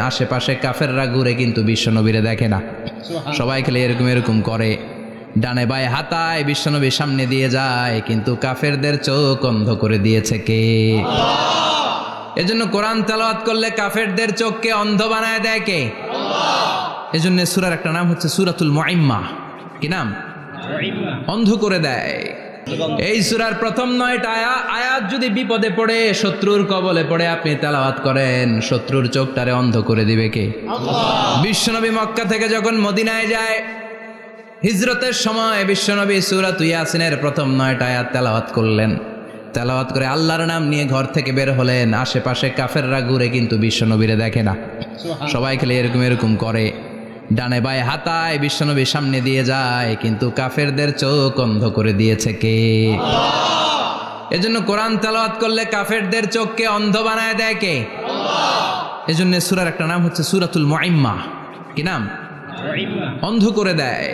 আশেপাশে কাফেররা ঘুরে কিন্তু বিশ্বনবীরে দেখে না। সবাই খেলে এরকম এরকম করে, ডানে বায়ে হাতায় বিশ্বনবীর সামনে দিয়ে যায়, কিন্তু কাফেরদের চোখ অন্ধ করে দিয়েছে কে? এজন্য কোরআন তেলাওয়াত করলে কাফেরদের চোখকে অন্ধ বানায় দেয় কে? এজন্য সূরার একটা নাম হচ্ছে সূরাতুল মুআইম্মা। কি নাম? অন্ধ করে দেয়। এই সূরার প্রথম 9টা আয়াত যদি বিপদে পড়ে, শত্রুর কবলে পড়ে আপনি তেলাওয়াত করেন, শত্রুর চোখটারে অন্ধ করে দিবে কে? বিশ্বনবী মক্কা থেকে যখন মদিনায় যায়, হিজরতের সময় বিশ্বনবী সূরাতুল ইয়াসিনের প্রথম 9টা আয়াত তেলাওয়াত করলেন। তেলাওয়াত করে আল্লাহর নাম নিয়ে ঘর থেকে বের হলেন, আশেপাশে কাফেররা ঘুরে কিন্তু বিশ্বনবীরে দেখে না। সবাই খেলে এরকম এরকম করে, ডানে বায়ে হাতায় বিশ্বনবীর সামনে দিয়ে যায়, কিন্তু কাফেরদের চোখ অন্ধ করে দিয়েছে কে? এজন্য কোরআন তেলাওয়াত করলে কাফেরদের চোখকে অন্ধ বানায় দেয় কে? এজন্য সূরার একটা নাম হচ্ছে সূরাতুল মুআইম্মা। কি নাম? অন্ধ করে দেয়।